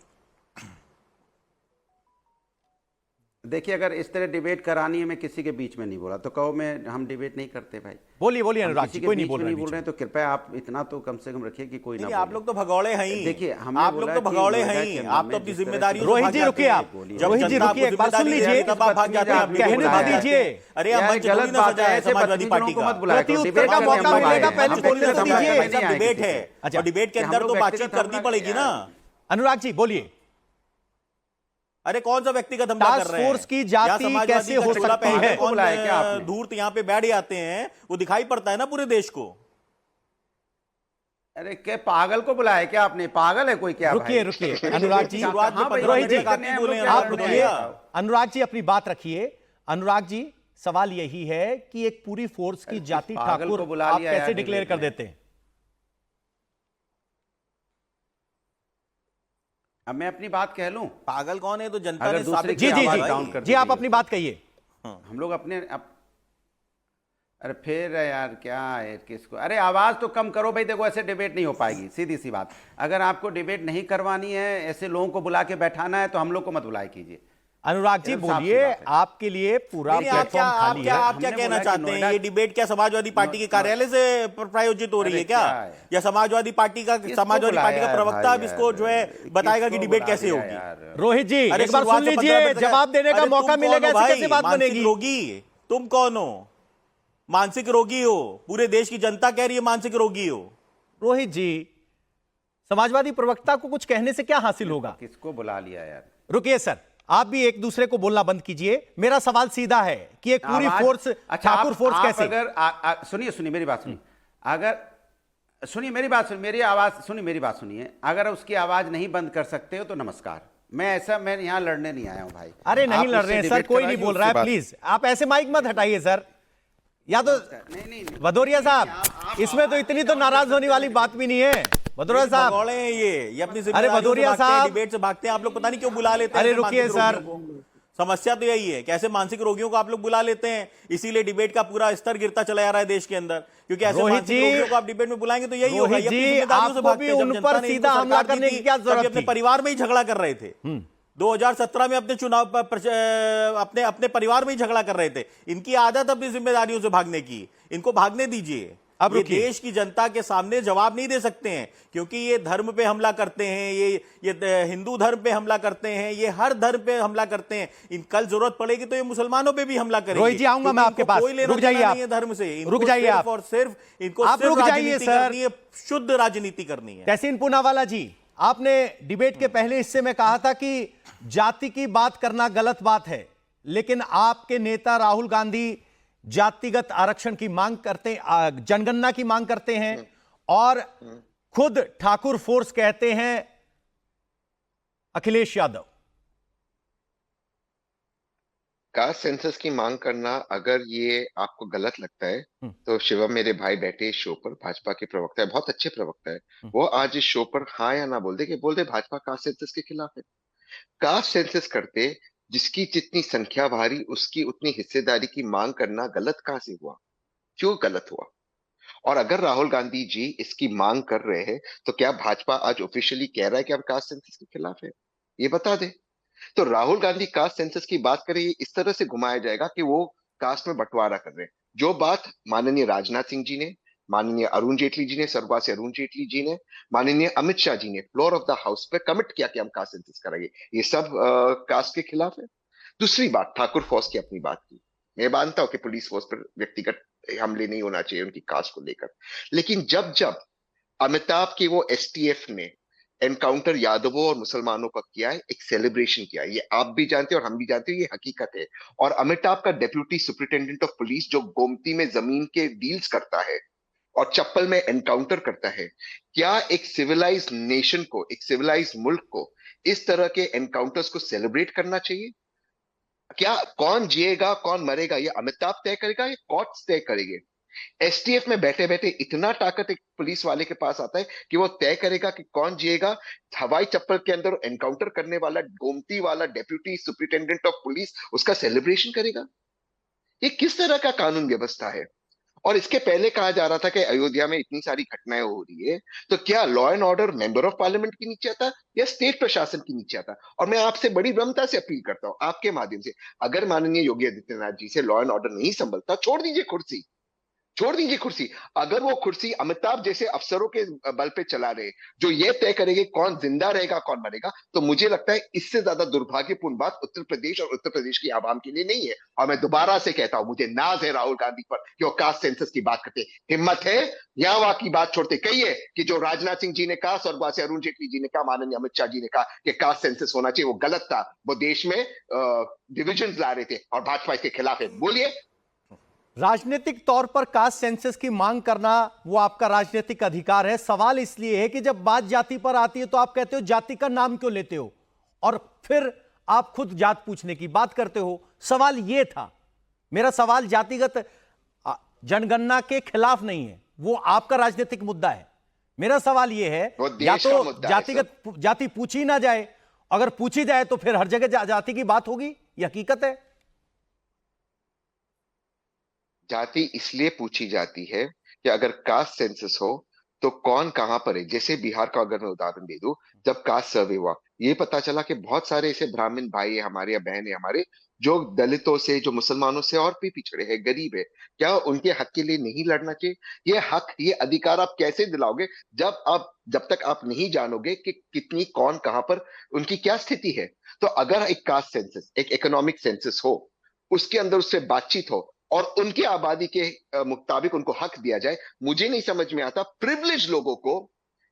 देखिए, अगर इस तरह डिबेट करानी है, मैं किसी के बीच में नहीं बोला, तो कहो मैं हम डिबेट नहीं करते भाई। बोलिए बोलिए हम अनुराग किसी जी, के कोई नहीं बीच बोल में रहे नहीं बोल रहे हैं, तो कृपया आप इतना तो कम से कम रखिए कि कोई ना नहीं, आप बोले। लोग तो भगौड़े हैं ही। देखिए, हमने आप लोग बोला तो कि भगौड़े नोएडा हैं के ही। अंदर आप में तो अपनी जिस तरह जिम्मेदारी से- रोहित जी रुकिए आप, रोहित जी रुकिए, एक बार सुन लीजिए। कहने दे दीजिए। अरे यार, मंच गलत थोड़ी ना बात सजा है, है ऐसे समाजवादी पार्टी बदतमीजों को का। मत बुलाया करो। प्रत्युत्तर का डिबेट मौका करने हम मिलेगा, आए हैं। पहले हम बोलने तो किसी से दीजिए। समझ में नहीं आए डिबेट किसी है से। अच्छा। और डिबेट के कि हम अंदर लोग तो बातचीत व्यक्तिगत करनी हमला पड़ेगी किया ना। है। अनुराग जी बोलिए। अरे कौन सा व्यक्तिगत हमला कर टास्क रहे हैं? फोर्स की जाति यहाँ समाजवादी कैसे का हो चोला सकती पहन है? के कौन बुलाया क्या आपने? धूर्त यहाँ पे बैठ जाते हैं, वो दिखाई पड़ता है ना पूरे देश को। अरे क्या पागल को बुलाया क्या आपने? पागल है कोई क्या? रुकिए भाई? रुकिए अनुराग जी, शुरुआत में हाँ भाई, 15 रोहित जी, मिनट आके हम बोले लोग आप आप लोग रुकिए। भैया। अनुराग जी अपनी बात रखिए। अनुराग जी, सवाल यही है कि एक पूरी फोर्स की जाति पागल ठाकुर को बुला आप लिया कैसे यार डिक्लेयर डिबेट कर में। देते हैं? अब मैं अपनी बात कह लूं। पागल कौन है? तो जनता अगर ने दूसरे साबित जी की जी किया आवाज जी भाई। डाउन कर जी, आप दीजिए अपनी उसको। बात कहिए। हम लोग अपने अरे फिर यार क्या है किसको? अरे आवाज तो कम करो भाई। देखो, ऐसे डिबेट नहीं हो पाएगी, सीधी सी बात। अगर आपको डिबेट नहीं करवानी है, ऐसे लोगों को बुला के बैठाना है, तो हम लोग को मत बुलाए कीजिए। अनुराग जी एकदम साफ सी बोलिए, बात है। आपके लिए पूरा नहीं, आप क्या प्लेटफॉर्म खाली है। आप क्या हमने कहना बोला कि चाहते हैं? नोएडा- ये डिबेट क्या समाजवादी पार्टी के कार्यालय से प्रायोजित हो रही अरे है क्या? क्या है? या समाजवादी पार्टी का किसको समाजवादी पार्टी का बुलाया है प्रवक्ता अब भाई इसको जो है यार? बताएगा कि किसको डिबेट बुला कैसे दिया होगी? यार? रोहित जी अरे एक बार शुरुआत सुन से 15 लीजिए, मिनट तक- जवाब देने का अरे मौका तुम कौन मिलेगा, हो ऐसे भाई? कैसे बात मानसिक बनेगी? रोगी तुम कौन हो? मानसिक रोगी हो। पूरे देश की जनता कह रही है मानसिक रोगी हो। रोहित जी, समाजवादी प्रवक्ता को कुछ कहने से क्या हासिल होगा? किसको बुला लिया यार? रुकिए सर, आप भी एक दूसरे को बोलना बंद कीजिए। मेरा सवाल सीधा है कि एक पूरी आवाज- फोर्स अच्छा, ठाकुर फोर्स आप कैसे? अगर सुनिए सुनिए मेरी बात सुनिए। अगर सुनिए मेरी बात सुनिए, मेरी आवाज सुनिए, मेरी बात सुनिए। अगर उसकी आवाज नहीं बंद कर सकते हो तो नमस्कार। मैं यहाँ लड़ने नहीं आया हूं भाई। अरे नहीं आप लड़ मुझसे रहे हैं सर, डिबेट कोई नहीं कराइए, बोल रहा है। उससे बात- प्लीज आप ऐसे माइक मत हटाइए सर। या तो नहीं भदौरिया साहब, इसमें तो इतनी तो नाराज होने वाली बात भी नहीं है। भदौरिया साहब, भगौड़े हैं ये अपनी अरे जिम्मेदारियों से भदौरिया भागते हैं, साहब, डिबेट से भागते हैं। आप लोग पता नहीं क्यों बुला लेते हैं अरे ऐसे रुकिए मानसिक सर। रोगियों को। समस्या तो यही है, कैसे मानसिक रोगियों को आप लोग बुला लेते हैं, इसीलिए डिबेट का पूरा स्तर गिरता चला जा रहा है देश के अंदर। क्योंकि ऐसे रोहित मानसिक जी, रोगियों को आप डिबेट में बुलाएंगे तो यही होगा। रोहित ये अपनी जी, जिम्मेदारियों से आपको भागते भी हैं। जब उन जनता पर ने इनको सीधा हमला सरकार दी करने थी, की क्या तब जरूरत ये अपने थी? परिवार में ही झगड़ा कर रहे थे। 2017 में अपने चुनाव पर अपने परिवार में ही झगड़ा कर रहे थे। इनकी आदत अपनी जिम्मेदारियों से भागने की, इनको भागने दीजिए। अब ये रुकिए। देश की जनता के सामने जवाब नहीं दे सकते हैं, क्योंकि ये धर्म पे हमला करते हैं, ये हिंदू धर्म पे हमला करते हैं, ये हर धर्म पे हमला करते हैं। इन कल जरूरत पड़ेगी तो ये मुसलमानों पे भी हमला करेंगे। रोहित जी, आऊंगा मैं क्योंकि आपके इनको पास। कोई लेना रुक जाइए देना आप। नहीं है धर्म से। इनको रुक जाइए सिर्फ आप। और सिर्फ इनको आप सिर्फ रुक जाइए राजनीति सर। करनी है, शुद्ध राजनीति करनी है। तहसीन पूनावाला जी, आपने डिबेट के पहले हिस्से में कहा था कि जाति की बात करना गलत बात है, लेकिन आपके नेता राहुल गांधी जातिगत आरक्षण की मांग करते, जनगणना की मांग करते हैं और खुद ठाकुर फोर्स कहते हैं अखिलेश यादव। कास्ट सेंसस की मांग करना अगर ये आपको गलत लगता है तो शिवम मेरे भाई बैठे इस शो पर, भाजपा के प्रवक्ता है, बहुत अच्छे प्रवक्ता है, वो आज इस शो पर हाँ या ना बोल दे कि बोल दे भाजपा कास्ट सेंसस के खिलाफ है। कास्ट सेंसस करते जिसकी जितनी संख्या भारी उसकी उतनी हिस्सेदारी की मांग करना गलत कहां से हुआ? क्यों गलत हुआ? और अगर राहुल गांधी जी इसकी मांग कर रहे हैं तो क्या भाजपा आज ऑफिशियली कह रहा है कि हम कास्ट सेंसस के खिलाफ है? ये बता दे। तो राहुल गांधी कास्ट सेंसस की बात करें, इस तरह से घुमाया जाएगा कि वो कास्ट में बंटवारा कर रहे हैं। जो बात माननीय राजनाथ सिंह जी ने, माननीय अरुण जेटली जी ने, स्वर्गवासी अरुण जेटली जी ने, माननीय अमित शाह जी ने फ्लोर ऑफ द हाउस पे कमिट किया कि हम कास्ट सेंसस कराएंगे, ये सब कास्ट के खिलाफ है। दूसरी बात, ठाकुर फोर्स की अपनी बात की, मैं मानता हूं कि पुलिस फोर्स पर व्यक्तिगत हमले नहीं होना चाहिए उनकी कास्ट को लेकर, लेकिन जब जब अमिताभ की वो एसटीएफ ने एनकाउंटर यादवों और मुसलमानों का किया है, एक सेलिब्रेशन किया है, ये आप भी जानते हैं और हम भी जानते हैं, ये हकीकत है। और अमिताभ का डेप्यूटी सुपरिटेंडेंट ऑफ पुलिस जो गोमती में जमीन के डील्स करता है और चप्पल में एनकाउंटर करता है, क्या एक सिविलाइज्ड नेशन को, एक सिविलाइज्ड मुल्क को इस तरह के एनकाउंटर्स को सेलिब्रेट करना चाहिए? क्या कौन जिएगा कौन मरेगा ये अमिताभ तय करेगा, ये कोर्ट्स तय करेंगे? एसटीएफ में बैठे बैठे इतना ताकत एक पुलिस वाले के पास आता है कि वो तय करेगा कि कौन जिएगा। हवाई चप्पल के अंदर एनकाउंटर करने वाला गोमती वाला डेप्यूटी सुपरिटेंडेंट ऑफ पुलिस उसका सेलिब्रेशन करेगा। ये किस तरह का कानून व्यवस्था है? और इसके पहले कहा जा रहा था कि अयोध्या में इतनी सारी घटनाएं हो रही है, तो क्या law and order member of parliament के नीचे आता या स्टेट प्रशासन के नीचे आता? और मैं आपसे बड़ी विनम्रता से अपील करता हूं आपके माध्यम से, अगर माननीय योगी आदित्यनाथ जी से लॉ एंड ऑर्डर नहीं संभलता, छोड़ दीजिए कुर्सी, छोड़ दीजिए कुर्सी। अगर वो कुर्सी अमिताभ जैसे अफसरों के बल पे चला रहे जो ये तय करेंगे कौन जिंदा रहेगा कौन मरेगा, तो मुझे लगता है इससे ज्यादा दुर्भाग्यपूर्ण बात उत्तर प्रदेश और उत्तर प्रदेश की आवाम के लिए नहीं है। और मैं दोबारा से कहता हूं, मुझे नाज है राहुल गांधी पर कि वो कास्ट सेंसस की बात करते, हिम्मत है यहाँ वहां की बात छोड़ते। कहिए कि जो राजनाथ सिंह जी ने कहा, स्वर्गवासी अरुण जेटली जी ने कहा, माननीय अमित शाह जी ने कहा कि कास्ट सेंसस होना चाहिए, वो गलत था, वो देश में डिविजन ला रहे थे और भाजपा इसके खिलाफ है। बोलिए। राजनीतिक तौर पर कास्ट सेंसस की मांग करना वो आपका राजनीतिक अधिकार है। सवाल इसलिए है कि जब बात जाति पर आती है तो आप कहते हो जाति का नाम क्यों लेते हो, और फिर आप खुद जात पूछने की बात करते हो। सवाल यह था, मेरा सवाल जातिगत जनगणना के खिलाफ नहीं है, वो आपका राजनीतिक मुद्दा है। मेरा सवाल यह है या तो जातिगत जाति पूछी ना जाए, अगर पूछी जाए तो फिर हर जगह जाति की बात होगी, यह हकीकत है। जाति इसलिए पूछी जाती है कि अगर कास्ट सेंसस हो तो कौन कहां पर है। जैसे बिहार का अगर मैं उदाहरण दे दूं, जब कास्ट सर्वे हुआ ये पता चला कि बहुत सारे ऐसे ब्राह्मण भाई है हमारे या बहन है हमारे जो दलितों से, जो मुसलमानों से और भी पिछड़े हैं, गरीब है। क्या उनके हक के लिए नहीं लड़ना चाहिए? ये हक, ये अधिकार आप कैसे दिलाओगे जब तक आप नहीं जानोगे कि कितनी कौन कहां पर उनकी क्या स्थिति है। तो अगर एक कास्ट सेंसस, एक इकोनॉमिक सेंसस हो, उसके अंदर उससे बातचीत हो और उनकी आबादी के मुताबिक उनको हक दिया जाए, मुझे नहीं समझ में आता प्रिविलेज लोगों को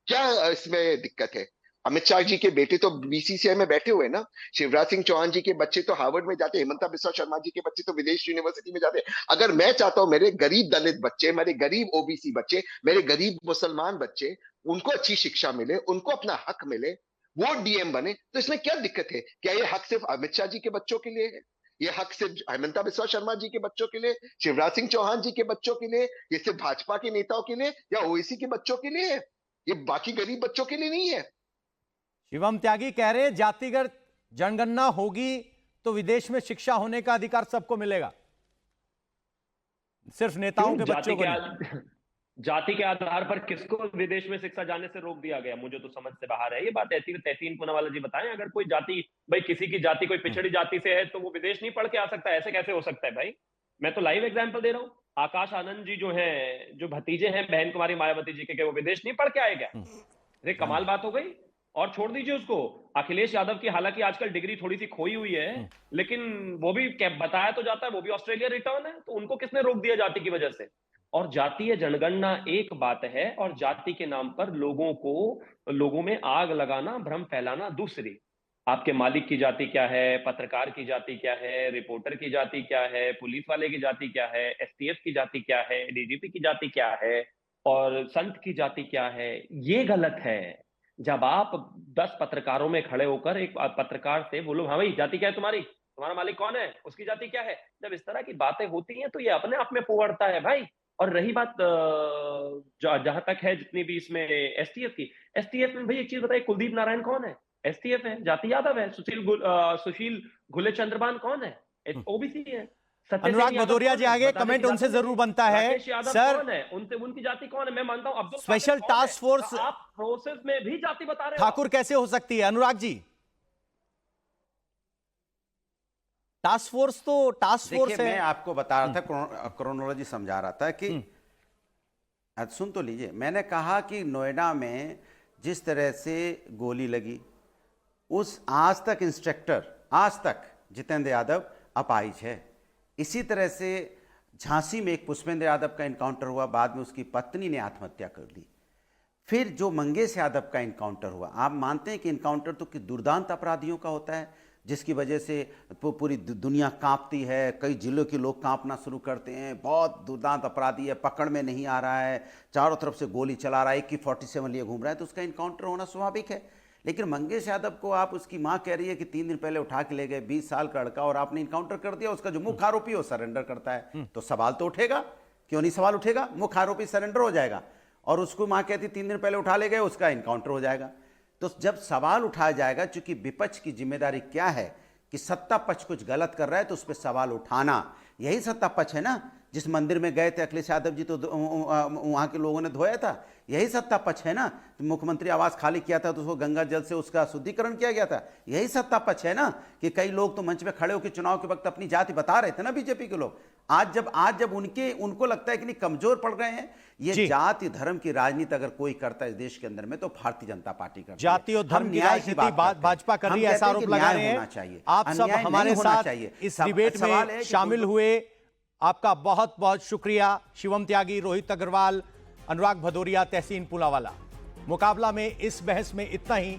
क्या इसमें दिक्कत है। अमित शाह जी के बेटे तो बीसीसीआई में बैठे हुए ना, शिवराज सिंह चौहान जी के बच्चे तो हार्वर्ड में जाते, हेमंता बिस्वा शर्मा जी के बच्चे तो विदेश यूनिवर्सिटी में जाते। अगर मैं चाहता हूं मेरे गरीब दलित बच्चे, मेरे गरीब ओबीसी बच्चे, मेरे गरीब मुसलमान बच्चे, उनको अच्छी शिक्षा मिले, उनको अपना हक मिले, वो डीएम बने, तो इसमें क्या दिक्कत है? क्या ये हक सिर्फ अमित शाह जी के बच्चों के लिए है? ये हक सिर्फ हेमंता बिस्वा शर्मा जी के बच्चों के लिए, शिवराज सिंह चौहान जी के बच्चों के लिए, ये सिर्फ भाजपा के नेताओं के लिए या ओवैसी के बच्चों के लिए है? ये बाकी गरीब बच्चों के लिए नहीं है। शिवम त्यागी कह रहे हैं जातिगत जनगणना होगी तो विदेश में शिक्षा होने का अधिकार सबको मिलेगा, सिर्फ नेताओं के बच्चों को नहीं। जाति के आधार पर किसको विदेश में शिक्षा जाने से रोक दिया गया? मुझे तो समझ से बाहर है ये बात। तहसीन पूनावाला जी बताएं, अगर कोई जाति, भाई किसी की जाति कोई पिछड़ी जाति से है तो वो विदेश नहीं पढ़ के आ सकता? ऐसे कैसे हो सकता है भाई? मैं तो लाइव एग्जांपल दे रहा हूं। आकाश आनंद जी जो हैं, जो भतीजे हैं बहन कुमारी मायावती जी के, वो विदेश नहीं पढ़ के आए क्या? अरे कमाल बात हो गई। और छोड़ दीजिए उसको, अखिलेश यादव की हालांकि आजकल डिग्री थोड़ी सी खोई हुई है, लेकिन वो भी बताया तो जाता है वो भी ऑस्ट्रेलिया रिटर्न है, तो उनको किसने रोक दिया जाति की वजह से? और जातीय जनगणना एक बात है और जाति के नाम पर लोगों में आग लगाना, भ्रम फैलाना दूसरी। आपके मालिक की जाति क्या है, पत्रकार की जाति क्या है, रिपोर्टर की जाति क्या है, पुलिस वाले की जाति क्या है, एसटीएफ की जाति क्या है, डीजीपी की जाति क्या है और संत की जाति क्या है, ये गलत है। जब आप 10 पत्रकारों में खड़े होकर एक पत्रकार से बोलो, हाँ भाई जाति क्या है तुम्हारी, तुम्हारा मालिक कौन है, उसकी जाति क्या है, जब इस तरह की बातें होती हैं तो ये अपने आप में पोगड़ता है भाई। और रही बात जहां तक है जितनी भी इसमें एसटीएफ में, भाई एक चीज बताइए, कुलदीप नारायण कौन है? एसटीएफ है, जाति यादव है। सुशील घुले चंद्रबान कौन है? ओबीसी है। अनुराग भदौरिया जी आगे, कमेंट उनसे जरूर बनता है। सर कौन है? उनकी जाति कौन है? मैं मानता हूं अब्दुल स्पेशल टास्क फोर्स, आप प्रोसेस में भी जाति बता रहे हो। ठाकुर कैसे हो सकती है? अनुराग जी, टास्क फोर्स है। मैं आपको बता रहा था, क्रोनोलॉजी समझा रहा था कि सुन तो लीजिए। मैंने कहा कि नोएडा में जिस तरह से गोली लगी, उस आज तक इंस्ट्रक्टर, आज तक जितेंद्र यादव अपाहिज है। इसी तरह से झांसी में एक पुष्पेंद्र यादव का इनकाउंटर हुआ, बाद में उसकी पत्नी ने आत्महत्या कर ली। फिर जो मंगेश यादव का इनकाउंटर हुआ, आप मानते हैं कि इनकाउंटर तो कि दुर्दांत अपराधियों का होता है, जिसकी वजह से पूरी दुनिया कांपती है, कई जिलों के लोग कांपना शुरू करते हैं, बहुत दुर्दांत अपराधी है, पकड़ में नहीं आ रहा है, चारों तरफ से गोली चला रहा है, AK-47 लिए घूम रहा है, तो उसका इनकाउंटर होना स्वाभाविक है। लेकिन मंगेश यादव को आप, उसकी मां कह रही है कि 3 दिन पहले उठा के ले गए, 20 साल का लड़का, और आपने इनकाउंटर कर दिया, उसका जो मुख्य आरोपी है वो सरेंडर करता है, तो सवाल तो उठेगा क्यों नहीं सवाल उठेगा? मुख्य आरोपी सरेंडर हो जाएगा और उसको मां कहती 3 दिन पहले उठा ले गए, उसका इनकाउंटर हो जाएगा। तो जब सवाल उठाया जाएगा, चूंकि विपक्ष की जिम्मेदारी क्या है कि सत्ता पक्ष कुछ गलत कर रहा है तो उस पर सवाल उठाना, यही सत्ता पक्ष है ना। जिस मंदिर में गए थे अखिलेश यादव जी तो वहां के लोगों ने धोया था, यही सत्ता पक्ष है ना। तो मुख्यमंत्री आवास खाली किया था तो उसको गंगा जल से उसका शुद्धिकरण किया गया था, यही सत्ता पक्ष है ना। कि कई लोग तो मंच पे खड़े होकर चुनाव के वक्त अपनी जाति बता रहे थे ना बीजेपी के लोग। आज जब उनको लगता है कि नहीं कमजोर पड़ रहे हैं, ये जाति धर्म की राजनीति अगर कोई करता है इस देश के अंदर में तो भारतीय जनता पार्टी करती है। जाति और धर्म की राजनीति भाजपा कर रही है, ऐसा आरोप लगा रहे हैं। आप सब हमारे साथ इस डिबेट में शामिल हुए, आपका बहुत बहुत शुक्रिया। शिवम त्यागी, रोहित अग्रवाल, अनुराग भदौरिया, तहसीन पूनावाला। मुकाबला में इस बहस में इतना ही।